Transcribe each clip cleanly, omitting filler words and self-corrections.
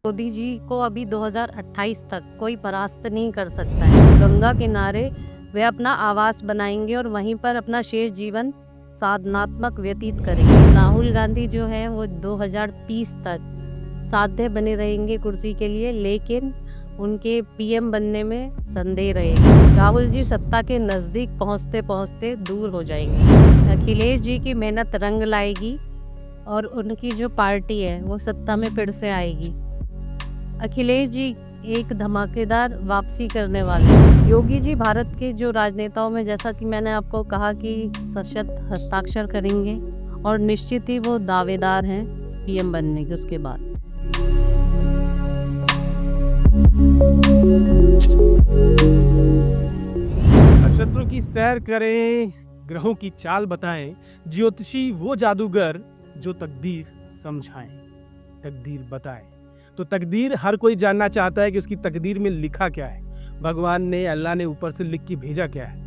मोदी जी को अभी 2028 तक कोई परास्त नहीं कर सकता है। गंगा किनारे वे अपना आवास बनाएंगे और वहीं पर अपना शेष जीवन साधनात्मक व्यतीत करेंगे। राहुल गांधी जो है वो 2030 तक साध्य बने रहेंगे कुर्सी के लिए, लेकिन उनके पीएम बनने में संदेह रहेगा। राहुल जी सत्ता के नज़दीक पहुंचते पहुंचते दूर हो जाएंगे। अखिलेश जी की मेहनत रंग लाएगी और उनकी जो पार्टी है वो सत्ता में फिर से आएगी। अखिलेश जी एक धमाकेदार वापसी करने वाले हैं। योगी जी भारत के जो राजनेताओं में, जैसा कि मैंने आपको कहा कि सशक्त हस्ताक्षर करेंगे और निश्चित ही वो दावेदार हैं पीएम बनने के उसके बाद। नक्षत्रों की सैर करें, ग्रहों की चाल बताएं, ज्योतिषी वो जादूगर जो तकदीर समझाएं, तकदीर बताएं। तो तकदीर हर कोई जानना चाहता है कि उसकी तकदीर में लिखा क्या है। भगवान ने, अल्लाह ने ऊपर से लिख के भेजा क्या है।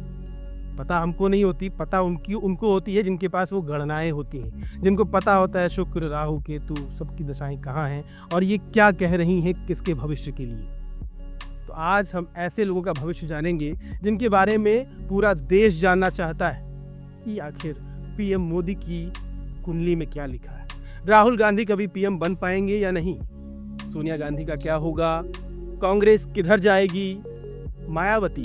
पता हमको नहीं होती, पता उनको होती है जिनके पास वो गणनाएं होती हैं, जिनको पता होता है शुक्र, राहु, केतु सबकी दशाएं कहाँ हैं और ये क्या कह रही हैं किसके भविष्य के लिए। तो आज हम ऐसे लोगों का भविष्य जानेंगे जिनके बारे में पूरा देश जानना चाहता है कि आखिर पीएम मोदी की कुंडली में क्या लिखा है। राहुल गांधी कभी पीएम बन पाएंगे या नहीं, सोनिया गांधी का क्या होगा, कांग्रेस किधर जाएगी, मायावती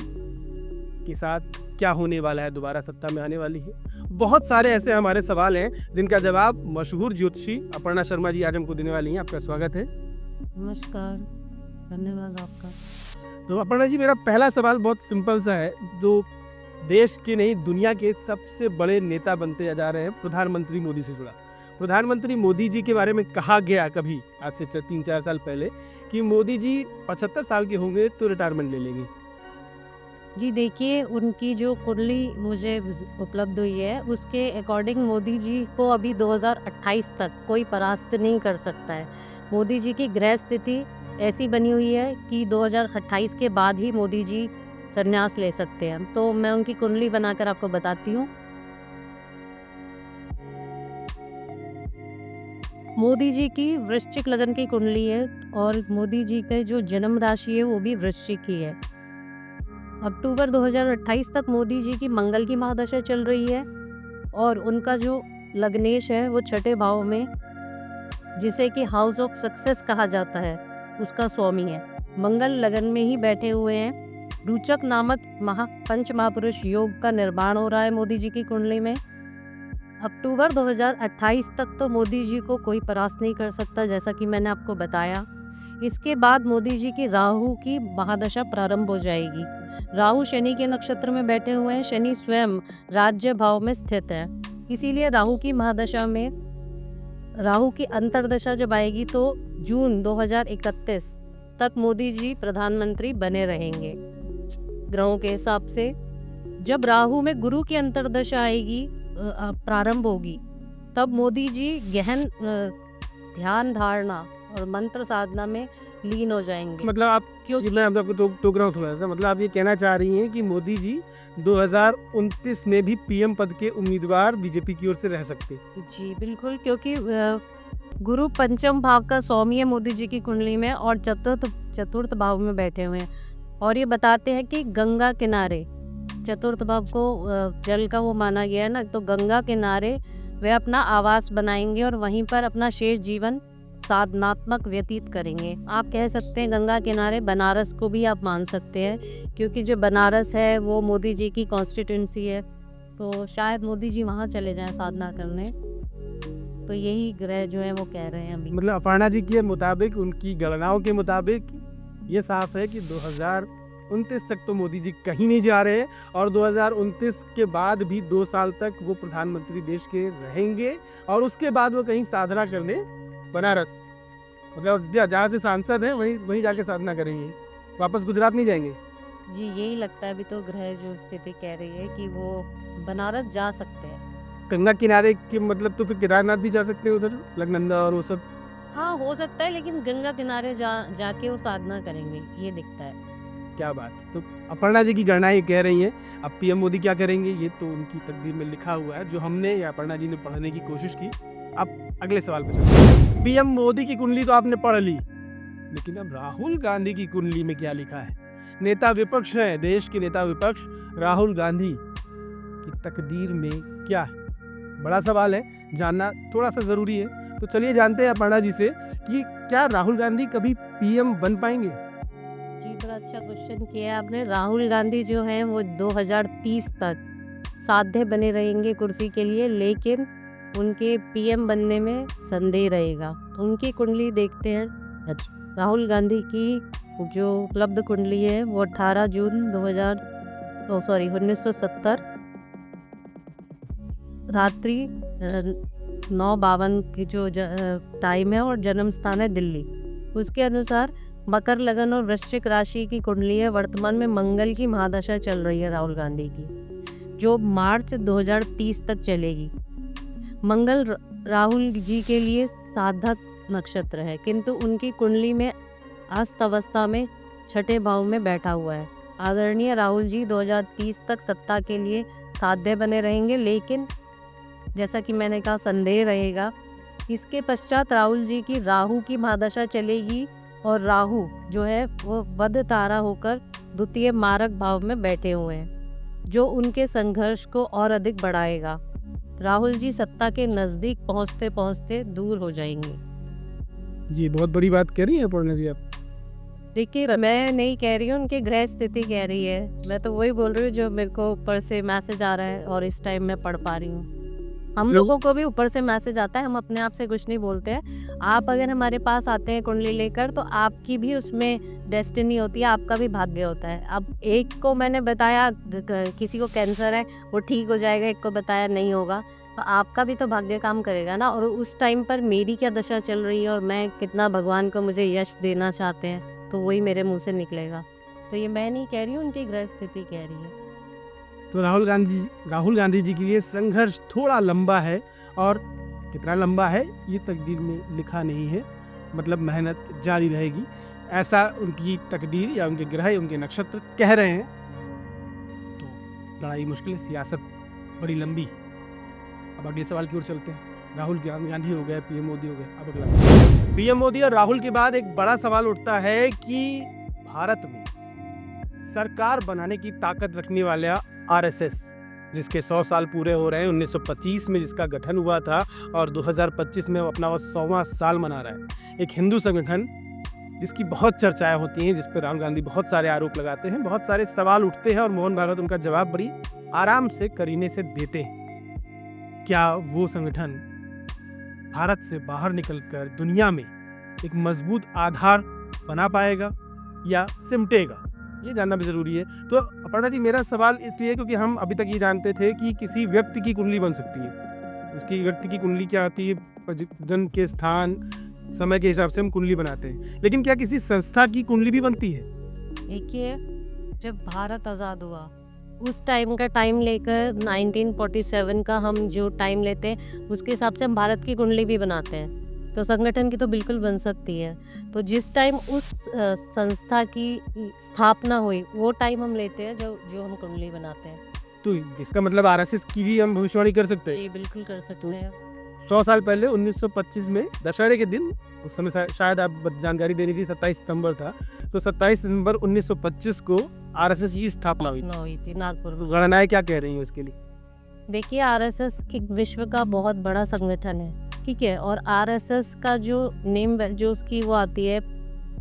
के साथ क्या होने वाला है, दोबारा सत्ता में आने वाली है। बहुत सारे ऐसे हमारे सवाल हैं जिनका जवाब मशहूर ज्योतिषी अपर्णा शर्मा जी आज हमको देने वाली हैं। आपका स्वागत है। नमस्कार, धन्यवाद आपका। तो अपर्णा जी, मेरा पहला सवाल बहुत सिंपल सा है, जो देश के नहीं दुनिया के सबसे बड़े नेता बनते जा रहे हैं, प्रधानमंत्री मोदी से जुड़ा। प्रधानमंत्री मोदी जी के बारे में कहा गया कभी आज से 3-4 साल पहले कि मोदी जी 75 साल के होंगे तो रिटायरमेंट ले लेंगे। जी देखिए, उनकी जो कुंडली मुझे उपलब्ध हुई है उसके अकॉर्डिंग मोदी जी को अभी 2028 तक कोई परास्त नहीं कर सकता है। मोदी जी की ग्रह स्थिति ऐसी बनी हुई है कि 2028 के बाद ही मोदी जी संन्यास ले सकते हैं। तो मैं उनकी कुंडली बनाकर आपको बताती हूँ। मोदी जी की वृश्चिक लगन की कुंडली है और मोदी जी का जो जन्म राशि है वो भी वृश्चिक ही है। अक्टूबर 2028 तक मोदी जी की मंगल की महादशा चल रही है और उनका जो लग्नेश है वो छठे भाव में, जिसे कि हाउस ऑफ सक्सेस कहा जाता है, उसका स्वामी है। मंगल लगन में ही बैठे हुए हैं। रुचक नामक पंच महापुरुष योग का निर्माण हो रहा है मोदी जी की कुंडली में। अक्टूबर 2028 तक तो मोदी जी को कोई परास्त नहीं कर सकता, जैसा कि मैंने आपको बताया। इसके बाद मोदी जी की राहु की महादशा प्रारंभ हो जाएगी। राहु शनि के नक्षत्र में बैठे हुए हैं। शनि स्वयं राज्य भाव में स्थित है, इसीलिए राहु की महादशा में, राहु की अंतर्दशा जब आएगी तो जून 2031 तक मोदी जी प्रधानमंत्री बने रहेंगे ग्रहों के हिसाब से। जब राहु में गुरु की अंतर्दशा आएगी, प्रारंभ होगी, तब मोदी जी गहन ध्यान धारणा और मंत्र साधना में लीन हो जाएंगे। मतलब आप मैं आपको टोक रहा हूँ थोड़ा सा, मतलब आप ये कहना चाह रही हैं कि मोदी जी 2029 में भी पीएम पद के उम्मीदवार बीजेपी की ओर से रह सकते। जी बिल्कुल, क्योंकि गुरु पंचम भाव का स्वामी है मोदी जी की कुंडली में और चतुर्थ भाव में बैठे हुए हैं। और ये बताते हैं कि गंगा किनारे, चतुर्थ भाव को जल का वो माना गया है ना, तो गंगा किनारे वे अपना आवास बनाएंगे और वहीं पर अपना शेष जीवन साधनात्मक व्यतीत करेंगे। आप कह सकते हैं गंगा किनारे, बनारस को भी आप मान सकते हैं, क्योंकि जो बनारस है वो मोदी जी की कॉन्स्टिट्यूंसी है, तो शायद मोदी जी वहाँ चले जाएं साधना करने। तो यही ग्रह जो है वो कह रहे हैं अभी। मतलब अपर्णा जी के मुताबिक, उनकी गणनाओं के मुताबिक ये साफ है कि 2029 तक तो मोदी जी कहीं नहीं जा रहे और 2029 के बाद भी 2 साल तक वो प्रधानमंत्री देश के रहेंगे और उसके बाद वो कहीं साधना करने बनारस, मतलब जहाँ से सांसद हैं वहीं जाके साधना करेंगे, वापस गुजरात नहीं जाएंगे। जी यही लगता है, अभी तो ग्रह जो स्थिति कह रही है कि वो बनारस जा सकते हैं। गंगा किनारे के मतलब तो फिर केदारनाथ भी जा सकते हैं, उधर लगनंदा और वो सब। हाँ हो सकता है, लेकिन गंगा किनारे जाके वो साधना करेंगे, ये दिखता है। क्या बात। तो अपर्णा जी की गणनाएं कह रही हैं, अब पीएम मोदी क्या करेंगे ये तो उनकी तकदीर में लिखा हुआ है, जो हमने या अपर्णा जी ने पढ़ने की कोशिश की। अब अगले सवाल पे चलते हैं। पीएम मोदी की कुंडली तो आपने पढ़ ली, लेकिन अब राहुल गांधी की कुंडली में क्या लिखा है? नेता विपक्ष है, देश के नेता विपक्ष राहुल गांधी की तकदीर में क्या है? बड़ा सवाल है, जानना थोड़ा सा जरूरी है। तो चलिए जानते हैं अपर्णा जी से कि क्या राहुल गांधी कभी पीएम बन पाएंगे? जी, बड़ा अच्छा क्वेश्चन किया आपने। राहुल गांधी जो हैं वो 2030 तक साध्य बने रहेंगे कुर्सी के लिए, लेकिन उनके पीएम बनने में संदेह रहेगा। तो उनकी कुंडली देखते हैं। अच्छा, राहुल गांधी की जो उपलब्ध कुंडली है वो 18 जून 1970 रात्रि 9:52 की जो टाइम है और जन्म स्थान है दिल्ली। उसके अनुसार मकर लगन और वृश्चिक राशि की कुंडली है। वर्तमान में मंगल की महादशा चल रही है राहुल गांधी की, जो मार्च 2030 तक चलेगी। मंगल राहुल जी के लिए साधक नक्षत्र है, किंतु उनकी कुंडली में अस्त अवस्था में छठे भाव में बैठा हुआ है। आदरणीय राहुल जी 2030 तक सत्ता के लिए साध्य बने रहेंगे, लेकिन जैसा कि मैंने कहा संदेह रहेगा। इसके पश्चात राहुल जी की राहु की महादशा चलेगी और राहु जो है वो वध तारा होकर द्वितीय मारक भाव में बैठे हुए हैं, जो उनके संघर्ष को और अधिक बढ़ाएगा। राहुल जी सत्ता के नजदीक पहुंचते पहुंचते दूर हो जाएंगे। जी, बहुत बड़ी बात कह रही हैं अपर्णा जी आप। देखिए, मैं नहीं कह रही हूँ, उनकी ग्रह स्थिति कह रही है। मैं तो वही बोल रही हूँ जो मेरे को ऊपर से मैसेज आ रहा है और इस टाइम मैं पढ़ पा रही हूँ। हम लोगों को भी ऊपर से मैसेज आता है, हम अपने आप से कुछ नहीं बोलते हैं। आप अगर हमारे पास आते हैं कुंडली लेकर, तो आपकी भी उसमें डेस्टिनी होती है, आपका भी भाग्य होता है। अब एक को मैंने बताया किसी को कैंसर है, वो ठीक हो जाएगा, एक को बताया नहीं होगा, तो आपका भी तो भाग्य काम करेगा ना। और उस टाइम पर मेरी क्या दशा चल रही है और मैं कितना भगवान को मुझे यश देना चाहते हैं, तो वही मेरे मुंह से निकलेगा। तो ये मैं नहीं कह रही हूँ, उनकी ग्रह स्थिति कह रही है। तो राहुल गांधी जी के लिए संघर्ष थोड़ा लंबा है, और कितना लंबा है ये तकदीर में लिखा नहीं है, मतलब मेहनत जारी रहेगी, ऐसा उनकी तकदीर या उनके ग्रह उनके नक्षत्र कह रहे हैं। तो लड़ाई मुश्किल है, सियासत बड़ी लंबी। अब अगले सवाल की ओर चलते हैं। राहुल गांधी हो गए, पीएम मोदी हो गए। अब अगला सवाल। पीएम मोदी और राहुल के बाद एक बड़ा सवाल उठता है कि भारत में सरकार बनाने की ताकत रखने वाला आरएसएस, जिसके 100 साल पूरे हो रहे हैं, 1925 में जिसका गठन हुआ था और 2025 में अपना वो 100वां साल मना रहा है। एक हिंदू संगठन जिसकी बहुत चर्चाएं होती हैं, जिस पर राहुल गांधी बहुत सारे आरोप लगाते हैं, बहुत सारे सवाल उठते हैं और मोहन भागवत उनका जवाब बड़ी आराम से करीने से देते हैं। क्या वो संगठन भारत से बाहर निकलकर दुनिया में एक मजबूत आधार बना पाएगा या सिमटेगा? ये जानना भी जरूरी है। तो अपर्णा जी, मेरा सवाल इसलिए क्योंकि हम अभी तक ये जानते थे कि किसी व्यक्ति की कुंडली बन सकती है। इसकी व्यक्ति की कुंडली क्या आती है? जन्म के स्थान, समय के हिसाब से हम कुंडली बनाते हैं, लेकिन क्या किसी संस्था की कुंडली भी बनती है? देखिए, जब भारत आज़ाद हुआ उस टाइम का टाइम लेकर 1947 का हम जो टाइम लेते हैं, उसके हिसाब से हम भारत की कुंडली भी बनाते हैं। तो संगठन की तो बिल्कुल बन सकती है। तो जिस टाइम उस संस्था की स्थापना हुई, वो टाइम हम लेते हैं जो हम कुंडली बनाते हैं। तो इसका मतलब आरएसएस की भी हम भविष्यवाणी कर सकते हैं? जी, बिल्कुल कर सकते हैं। 100 साल पहले 1925 में दशहरे के दिन, उस समय शायद आप जानकारी देनी थी, 27 सितंबर था, तो 27 सितंबर 1925 को आरएसएस की स्थापना हुई थी नागपुर में। गणनाएं क्या कह रही हैं इसके लिए? देखिए, आरएसएस विश्व का बहुत बड़ा संगठन है, ठीक है। और आरएसएस का जो नेम, जो उसकी वो आती है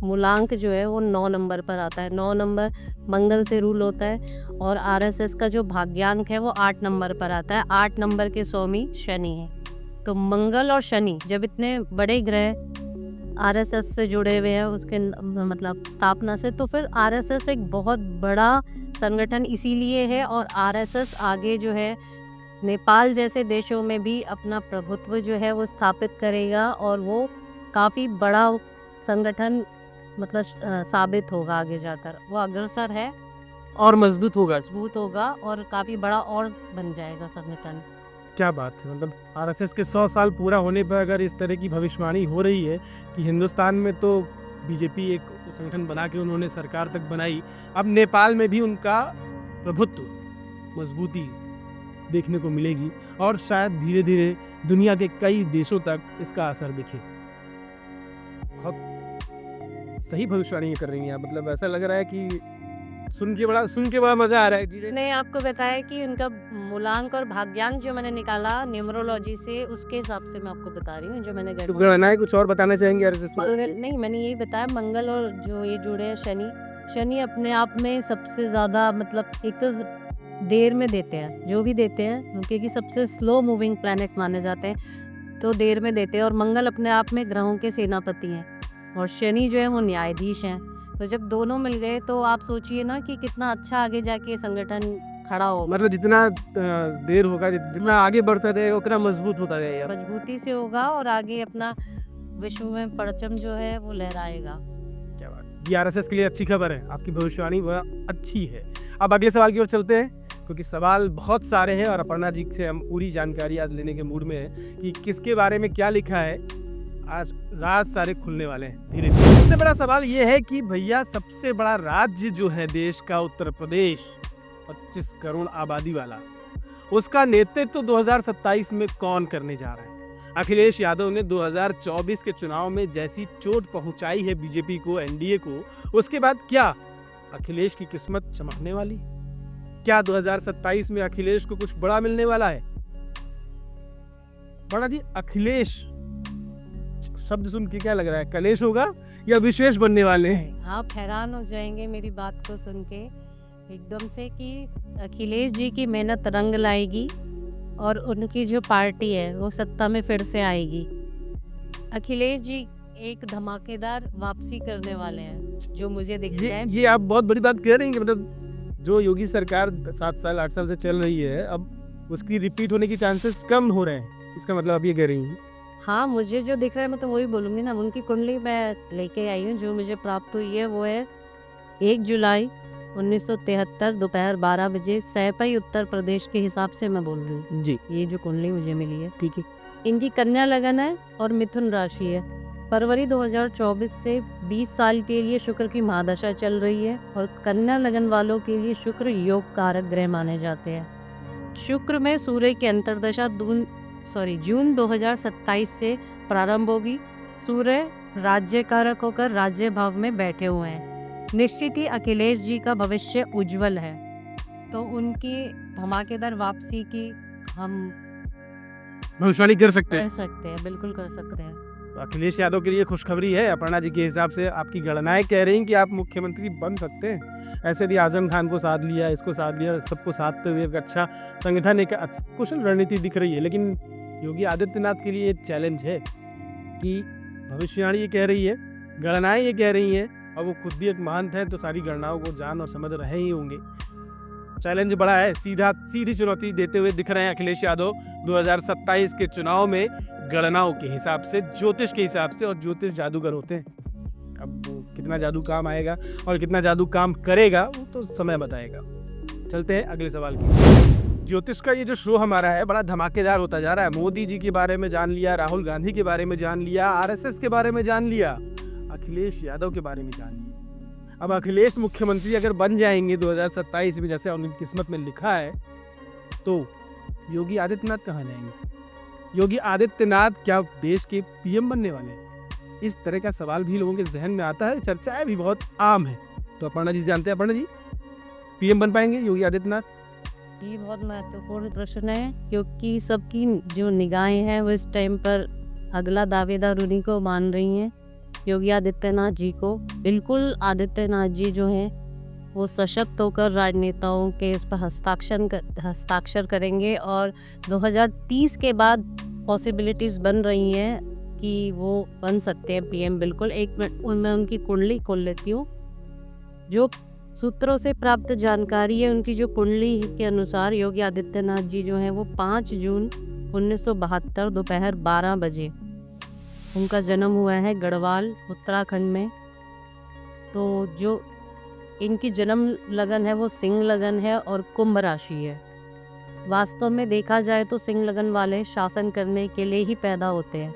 मूलांक जो है, वो 9 नंबर पर आता है। 9 नंबर मंगल से रूल होता है। और आरएसएस का जो भाग्यांक है वो 8 नंबर पर आता है। 8 नंबर के स्वामी शनि है। तो मंगल और शनि जब इतने बड़े ग्रह आरएसएस से जुड़े हुए हैं, उसके मतलब स्थापना से, तो फिर आरएसएस एक बहुत बड़ा संगठन इसीलिए है। और आरएसएस आगे जो है नेपाल जैसे देशों में भी अपना प्रभुत्व जो है वो स्थापित करेगा, और वो काफ़ी बड़ा संगठन मतलब साबित होगा आगे जाकर। वो अग्रसर है और मजबूत होगा और काफ़ी बड़ा और बन जाएगा संगठन। क्या बात है, मतलब आरएसएस के 100 साल पूरा होने पर अगर इस तरह की भविष्यवाणी हो रही है कि हिंदुस्तान में तो बीजेपी एक संगठन बना के उन्होंने सरकार तक बनाई, अब नेपाल में भी उनका प्रभुत्व, मजबूती देखने को मिलेगी और शायद धीरे धीरे दुनिया के कई देशों तक इसका असर दिखे। बहुत सही भविष्यवाणी कर रही हैं आप, मतलब ऐसा लग रहा है कि सुन के बड़ा मजा आ रहा है। मैंने आपको बताया कि उनका मूलांक और भाग्यांक जो मैंने निकाला न्यूमरोलॉजी से, उसके हिसाब से मैं आपको बता रही हूँ जो मैंने तो गणनाएं कुछ और बताना चाहेंगे RSS में? मंगल नहीं, मैंने यही बताया मंगल और जो ये जुड़े हैं शनि अपने आप में सबसे ज़्यादा मतलब एक तो देर में देते हैं, जो भी देते हैं क्योंकि सबसे स्लो मूविंग प्लैनेट माने जाते हैं, तो देर में देते हैं। और मंगल अपने आप में ग्रहों के सेनापति हैं और शनि जो है वो न्यायाधीश हैं। तो जब दोनों मिल गए तो आप सोचिए ना कि कितना अच्छा आगे जाके ये संगठन खड़ा होगा। मतलब जितना देर होगा, जितना आगे बढ़ता रहेगा उतना मजबूत होता जाएगा। मजबूती से होगा और आगे अपना विश्व में परचम जो है वो लहराएगा। क्या बात, ये RSS के लिए अच्छी खबर है, आपकी भविष्यवाणी वह अच्छी है। अब अगले सवाल की ओर चलते हैं, क्योंकि सवाल बहुत सारे हैं और अपर्णा जी से हम पूरी जानकारी आज लेने के मूड में हैं कि किसके बारे में क्या लिखा है। आज राज सारे खुलने वाले हैं धीरे धीरे। सबसे बड़ा सवाल ये है कि भैया सबसे बड़ा राज्य जो है देश का उत्तर प्रदेश, 25 करोड़ आबादी वाला, उसका नेतृत्व 2027 में कौन करने जा रहा है? अखिलेश यादव ने 2024 के चुनाव में जैसी चोट पहुंचाई है बीजेपी को, एनडीए को, उसके बाद क्या अखिलेश की किस्मत चमकने वाली? क्या 2027 में अखिलेश को कुछ बड़ा मिलने वाला है? बड़ा जी, अखिलेश शब्द सुन के क्या लग रहा है, कलेश होगा या विशेष बनने वाले हैं? आप हैरान हो जाएंगे मेरी बात को सुन के एकदम से कि अखिलेश जी की मेहनत रंग लाएगी और उनकी जो पार्टी है वो सत्ता में फिर से आएगी। अखिलेश जी एक धमाकेदार वापसी करने वाले हैं जो मुझे दिखता है। ये आप बहुत बड़ी बात कह रही हैं कि मतलब जो योगी सरकार 7 साल 8 साल से चल रही है, अब उसकी रिपीट होने की चांसेस कम हो रहे हैं, इसका मतलब आप ये कह रही हैं? हाँ, मुझे जो दिख रहा है मैं तो वही बोलूँगी ना। उनकी कुंडली मैं लेके आई हूँ, जो मुझे प्राप्त हुई है वो है 1 जुलाई 1973 दोपहर 12 बजे सैपई उत्तर प्रदेश के हिसाब से मैं बोल रही हूँ जी, ये जो कुंडली मुझे मिली है। ठीक है। इनकी कन्या लगन है और मिथुन राशि है। फरवरी 2024 से 20 साल के लिए शुक्र की महादशा चल रही है और कन्या लगन वालों के लिए शुक्र योग कारक ग्रह माने जाते हैं। शुक्र में सूर्य की अंतर्दशा जून 2027 से प्रारंभ होगी। सूर्य राज्य कारक होकर राज्य भाव में बैठे हुए हैं। निश्चित ही अखिलेश जी का भविष्य उज्जवल है। तो उनकी धमाकेदार वापसी की हम भविष्यवाणी कर सकते हैं। कर सकते हैं, बिल्कुल कर सकते हैं। तो अखिलेश यादव के लिए खुशखबरी है। अपर्णा जी के हिसाब से आपकी गणनाएं कह रही हैं कि आप मुख्यमंत्री बन सकते हैं। ऐसे भी आजम खान को साथ लिया, इसको साथ लिया, सबको साधते हुए एक अच्छा संगठन, एक कुशल रणनीति दिख रही है। लेकिन योगी आदित्यनाथ के लिए एक चैलेंज है कि भविष्यवाणी ये कह रही है, गणनाएं ये कह रही हैं, और वो खुद भी एक महंत है तो सारी गणनाओं को जान और समझ रहे ही होंगे। चैलेंज बड़ा है, सीधी चुनौती देते हुए दिख रहे हैं अखिलेश यादव 2027 के चुनाव में गणनाओं के हिसाब से, ज्योतिष के हिसाब से, और ज्योतिष जादूगर होते हैं। अब वो कितना जादू काम आएगा और कितना जादू काम करेगा वो तो समय बताएगा। चलते हैं अगले सवाल की। ज्योतिष का ये जो शो हमारा है बड़ा धमाकेदार होता जा रहा है। मोदी जी के बारे में जान लिया, राहुल गांधी के बारे में जान लिया, RSS के बारे में जान लिया, अखिलेश यादव के बारे में जान लिया। अब अखिलेश मुख्यमंत्री अगर बन जाएंगे 2027 में, जैसे उनकी किस्मत में लिखा है, तो योगी आदित्यनाथ कहाँ जाएंगे? योगी आदित्यनाथ क्या देश के PM बनने वाले हैं? इस तरह का सवाल भी लोगों के जहन में आता है, चर्चाएं भी बहुत आम है। तो अपर्णा जी जानते हैं, अपर्णा जी PM बन पाएंगे योगी आदित्यनाथ? ये बहुत महत्वपूर्ण प्रश्न है क्योंकि सबकी जो निगाहें हैं वो इस टाइम पर अगला दावेदार उन्हीं को मान रही हैं, योगी आदित्यनाथ जी को। बिल्कुल आदित्यनाथ जी जो हैं वो सशक्त होकर राजनेताओं के इस पर हस्ताक्षर करेंगे और 2030 के बाद पॉसिबिलिटीज़ बन रही हैं कि वो बन सकते हैं PM। बिल्कुल, एक मिनट मैं उनकी कुंडली खोल लेती हूँ। जो सूत्रों से प्राप्त जानकारी है, उनकी जो कुंडली के अनुसार योगी आदित्यनाथ जी जो हैं वो 5 जून 1972 दोपहर 12 बजे उनका जन्म हुआ है गढ़वाल उत्तराखंड में। तो जो इनकी जन्म लगन है वो सिंह लगन है और कुंभ राशि है। वास्तव में देखा जाए तो सिंह लगन वाले शासन करने के लिए ही पैदा होते हैं।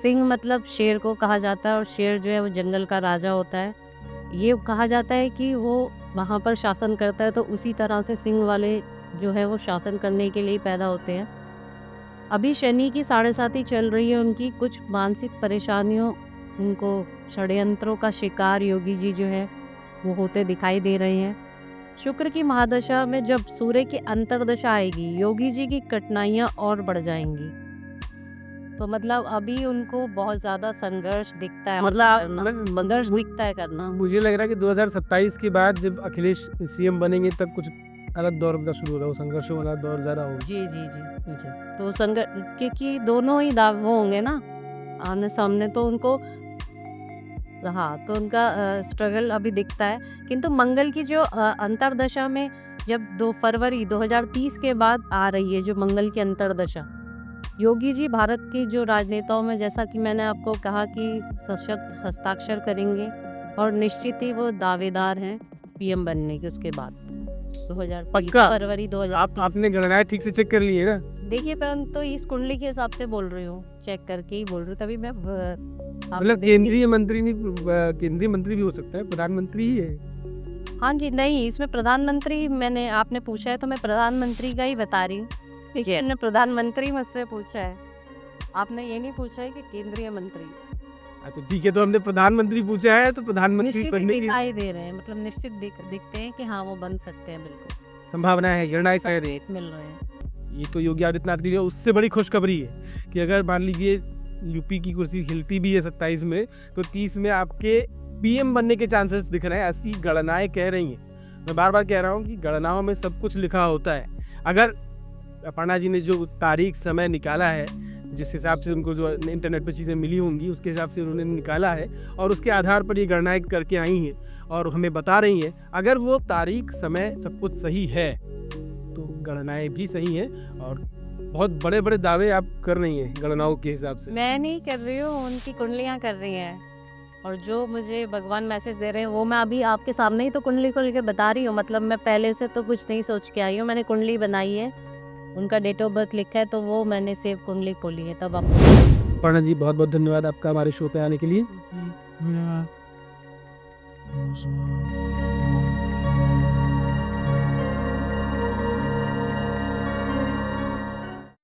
सिंह मतलब शेर को कहा जाता है और शेर जो है वो जंगल का राजा होता है। ये कहा जाता है कि वो वहाँ पर शासन करता है, तो उसी तरह से सिंह वाले जो है वो शासन करने के लिए पैदा होते हैं। अभी शनि की 7.5 चल रही है उनकी। कुछ मानसिक परेशानियों उनको षड्यंत्रों का शिकार योगी जी जो है वो होते दिखाई दे रहे हैं। शुक्र की महादशा में जब सूर्य की अंतर्दशा आएगी, योगी जी की कठिनाइयाँ और बढ़ जाएंगी। तो मतलब अभी उनको बहुत ज़्यादा संघर्ष दिखता है संघर्ष दिखता है करना। मुझे लग रहा है कि 2027 के बाद जब अखिलेश सीएम बनेंगे तब कुछ अलग दौर का शुरू होगा, वो संघर्षों वाला दौर ज़्यादा होगा। जी। तो क्योंकि दोनों ही दाव वो होंगे ना आमने सामने, तो उनको तो उनका स्ट्रगल अभी दिखता है। किंतु मंगल की जो अंतर्दशा में जब 2 फरवरी 2030 के बाद आ रही है जो मंगल की अंतर्दशा, योगी जी भारत की जो राजनेताओं में, जैसा कि मैंने आपको कहा कि सशक्त हस्ताक्षर करेंगे और निश्चित ही वो दावेदार हैं पीएम बनने के उसके बाद 2030 पक्का? फरवरी 2000। आपने गणनाएं ठीक से चेक कर ली है ना? देखिए मैं तो इस कुंडली के हिसाब से बोल रही हूँ, चेक करके ही बोल रही हूँ, तभी मैं मतलब केंद्रीय मंत्री नहीं, केंद्रीय मंत्री भी हो सकता है, प्रधानमंत्री ही है। हाँ जी, नहीं इसमें प्रधानमंत्री आपने पूछा है तो मैं प्रधानमंत्री का ही बता रही हूँ। देखिए मैंने प्रधानमंत्री मुझसे पूछा है, आपने ये नहीं पूछा है कि केंद्रीय मंत्री। अच्छा ठीक है, तो हमने प्रधानमंत्री पूछा है तो प्रधानमंत्री निश्चित बनने की दिखाई दे रहे हैं, मतलब निश्चित दिखते हैं कि हाँ वो बन सकते हैं, बिल्कुल संभावना है, गणनाएं कह रही संकेत मिल रहे हैं। ये तो योगी आदित्यनाथ के लिए उससे बड़ी खुशखबरी है कि अगर मान लीजिए यूपी की कुर्सी हिलती भी है 27 में, तो 30 में आपके पीएम बनने के चांसेस दिख रहे हैं, ऐसी गणनाएं कह रही हैं। मैं बार बार कह रहा हूँ कि गणनाओं में सब कुछ लिखा होता है। अगर अपर्णा जी ने जो तारीख समय निकाला है, जिस हिसाब से उनको जो इंटरनेट पर चीज़ें मिली होंगी उसके हिसाब से उन्होंने निकाला है और उसके आधार पर ये गणनाएं करके आई हैं और हमें बता रही हैं, अगर वो तारीख समय सब कुछ सही है तो गणनाएं भी सही हैं और बहुत बड़े बड़े दावे आप कर रही हैं गणनाओं के हिसाब से। मैं नहीं कर रही हूँ, उनकी कुंडलियाँ कर रही हैं, और जो मुझे भगवान मैसेज दे रहे हैं वो मैं अभी आपके सामने ही तो कुंडली खोल के बता रही हूँ। मतलब मैं पहले से तो कुछ नहीं सोच के आई हूँ, मैंने कुंडली बनाई है, उनका डेट ऑफ बर्थ लिखा है तो वो मैंने सेव कुंडली खोली है तब आपको। अपर्णा जी बहुत बहुत धन्यवाद आपका हमारे शो पे आने के लिए।